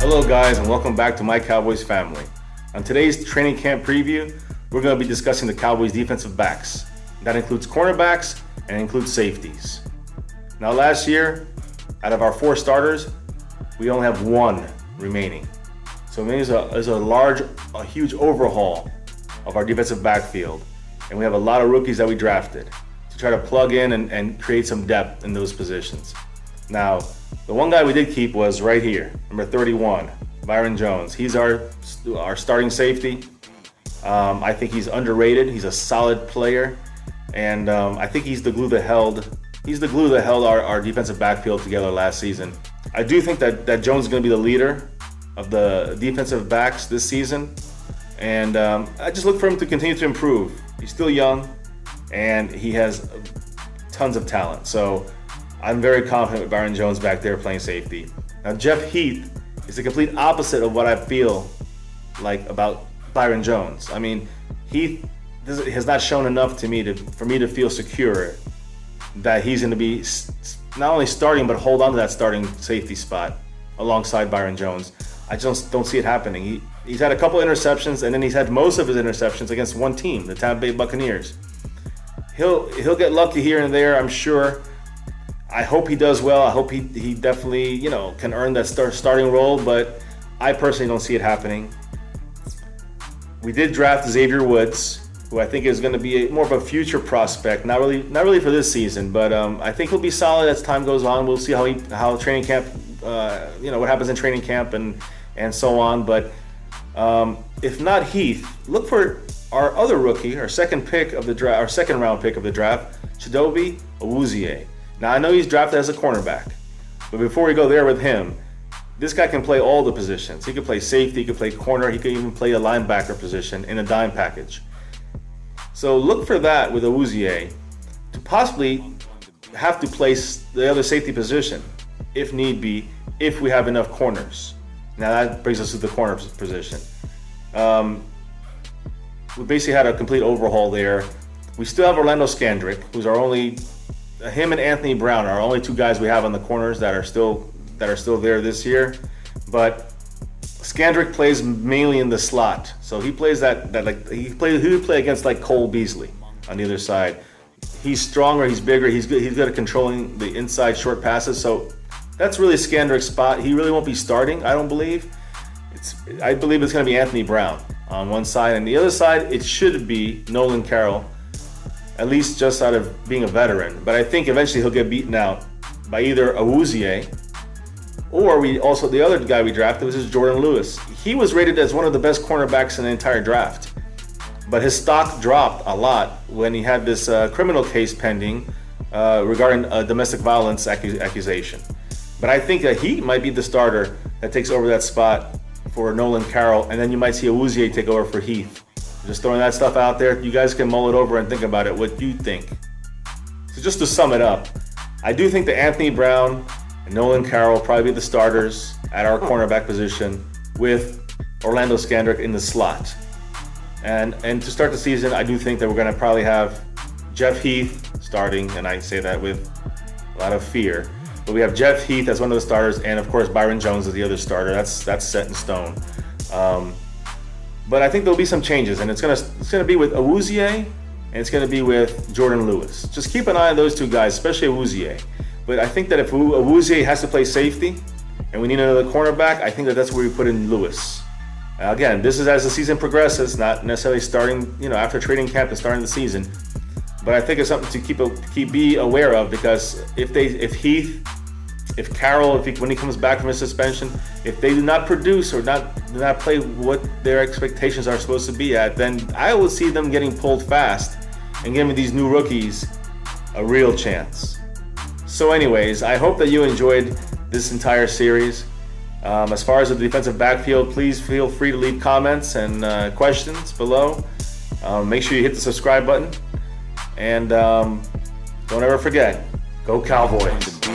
Hello guys, and welcome back to my Cowboys family. On today's training camp preview, we're going to be discussing the Cowboys defensive backs. That includes cornerbacks and includes safeties. Now last year, out of our 4 starters, we only have 1 remaining. So it means there's a huge overhaul of our defensive backfield. And we have a lot of rookies that we drafted to try to plug in and create some depth in those positions. Now, the one guy we did keep was right here, number 31, Byron Jones. He's our starting safety. I think he's underrated. He's a solid player, and I think he's the glue that held our defensive backfield together last season. I do think that Jones is going to be the leader of the defensive backs this season, and I just look for him to continue to improve. He's still young, and he has tons of talent. So I'm very confident with Byron Jones back there playing safety. Now Jeff Heath is the complete opposite of what I feel like about Byron Jones. I mean, Heath has not shown enough to me for me to feel secure that he's going to be not only starting but hold on to that starting safety spot alongside Byron Jones. I just don't see it happening. He's had a couple interceptions, and then he's had most of his interceptions against one team, the Tampa Bay Buccaneers. He'll get lucky here and there, I'm sure. I hope he does well. I hope he definitely, can earn that starting role, but I personally don't see it happening. We did draft Xavier Woods, who I think is going to be more of a future prospect. Not really for this season, but I think he'll be solid as time goes on. We'll see how training camp, what happens in training camp and so on. But if not Heath, look for our other rookie, our second round pick of the draft, Chidobe Awuzie. Now, I know he's drafted as a cornerback, but before we go there with him, this guy can play all the positions. He can play safety, he can play corner, he can even play a linebacker position in a dime package. So look for that with Awuzie to possibly have to place the other safety position, if need be, if we have enough corners. Now that brings us to the corner position. We basically had a complete overhaul there. We still have Orlando Scandrick, who's him and Anthony Brown are our only 2 guys we have on the corners that are still there this year. But Scandrick plays mainly in the slot, so he plays he would play against like Cole Beasley on the other side. He's stronger, he's bigger, he's good at controlling the inside short passes. So that's really Scandrick's spot. He really won't be starting, I don't believe. I believe it's going to be Anthony Brown on one side, and the other side it should be Nolan Carroll, at least just out of being a veteran. But I think eventually he'll get beaten out by either Awuzie or the other guy we drafted was Jordan Lewis. He was rated as one of the best cornerbacks in the entire draft, but his stock dropped a lot when he had this criminal case pending regarding a domestic violence accusation. But I think that he might be the starter that takes over that spot for Nolan Carroll, and then you might see Awuzie take over for Heath. Just throwing that stuff out there. You guys can mull it over and think about it, what you think. So just to sum it up, I do think that Anthony Brown and Nolan Carroll will probably be the starters at our cornerback position with Orlando Scandrick in the slot. And to start the season, I do think that we're going to probably have Jeff Heath starting, and I say that with a lot of fear. But we have Jeff Heath as one of the starters, and of course Byron Jones is the other starter. That's set in stone. But I think there'll be some changes, and it's gonna be with Awuzie and it's gonna be with Jordan Lewis. Just keep an eye on those 2 guys, especially Awuzie. But I think that if Awuzie has to play safety and we need another cornerback, I think that's where we put in Lewis. Again, this is as the season progresses, not necessarily starting, after training camp and starting the season. But I think it's something to be aware of, because if Carroll, when he comes back from his suspension, if they do not produce or do not play what their expectations are supposed to be at, then I will see them getting pulled fast and giving these new rookies a real chance. So anyways, I hope that you enjoyed this entire series. As far as the defensive backfield, please feel free to leave comments and questions below. Make sure you hit the subscribe button. And don't ever forget, go Cowboys.